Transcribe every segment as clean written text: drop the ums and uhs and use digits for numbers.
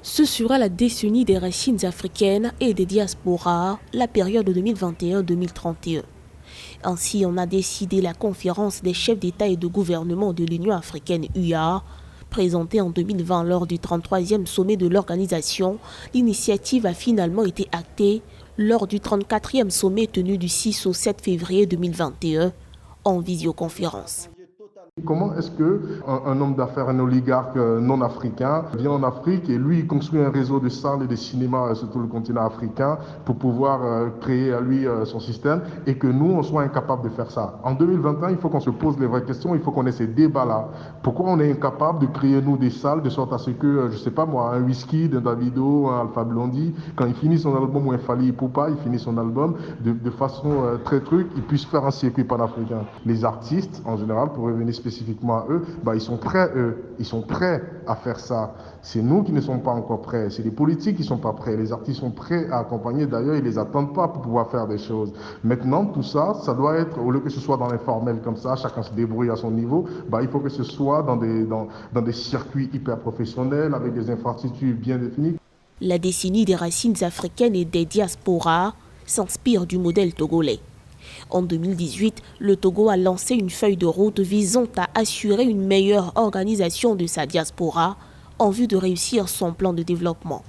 Ce sera la décennie des racines africaines et des diasporas, la période 2021-2031. Ainsi, on a décidé la conférence des chefs d'État et de gouvernement de l'Union africaine UA. Présentée en 2020 lors du 33e sommet de l'organisation, l'initiative a finalement été actée lors du 34e sommet tenu du 6 au 7 février 2021 en visioconférence. Comment est-ce qu'un homme d'affaires, un oligarque non africain vient en Afrique et lui il construit un réseau de salles et de cinémas sur tout le continent africain pour pouvoir créer à lui son système et que nous on soit incapables de faire ça. En 2021, il faut qu'on se pose les vraies questions, il faut qu'on ait ces débats-là. Pourquoi on est incapable de créer nous des salles de sorte à ce que, je sais pas moi, un Wizkid, un Davido, un Alpha Blondy, quand il finit son album ou un Fally Ipupa, il finit son album de façon très truc, il puisse faire un circuit panafricain. Les artistes en général, pour revenir spécifiquement à eux, ils sont prêts à faire ça. C'est nous qui ne sommes pas encore prêts, c'est les politiques qui ne sont pas prêts, les artistes sont prêts à accompagner, d'ailleurs ils ne les attendent pas pour pouvoir faire des choses. Maintenant tout ça, ça doit être, au lieu que ce soit dans l'informel comme ça, chacun se débrouille à son niveau, il faut que ce soit dans des circuits hyper professionnels, avec des infrastructures bien définies. La décennie des racines africaines et des diasporas s'inspire du modèle togolais. En 2018, le Togo a lancé une feuille de route visant à assurer une meilleure organisation de sa diaspora en vue de réussir son plan de développement.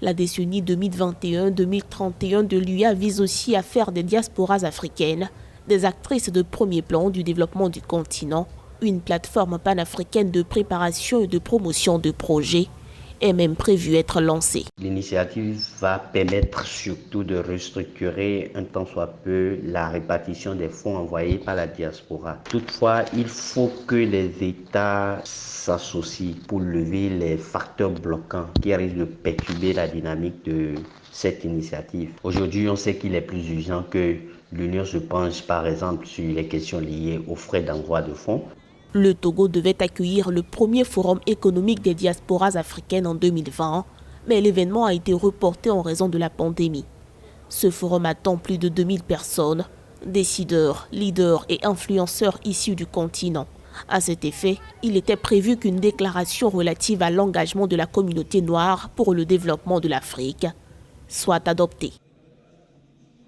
La décennie 2021-2031 de l'UA vise aussi à faire des diasporas africaines des actrices de premier plan du développement du continent, une plateforme panafricaine de préparation et de promotion de projets est même prévu être lancée. L'initiative va permettre surtout de restructurer un tant soit peu la répartition des fonds envoyés par la diaspora. Toutefois, il faut que les États s'associent pour lever les facteurs bloquants qui risquent de perturber la dynamique de cette initiative. Aujourd'hui, on sait qu'il est plus urgent que l'Union se penche par exemple sur les questions liées aux frais d'envoi de fonds. Le Togo devait accueillir le premier forum économique des diasporas africaines en 2020, mais l'événement a été reporté en raison de la pandémie. Ce forum attend plus de 2000 personnes, décideurs, leaders et influenceurs issus du continent. À cet effet, il était prévu qu'une déclaration relative à l'engagement de la communauté noire pour le développement de l'Afrique soit adoptée.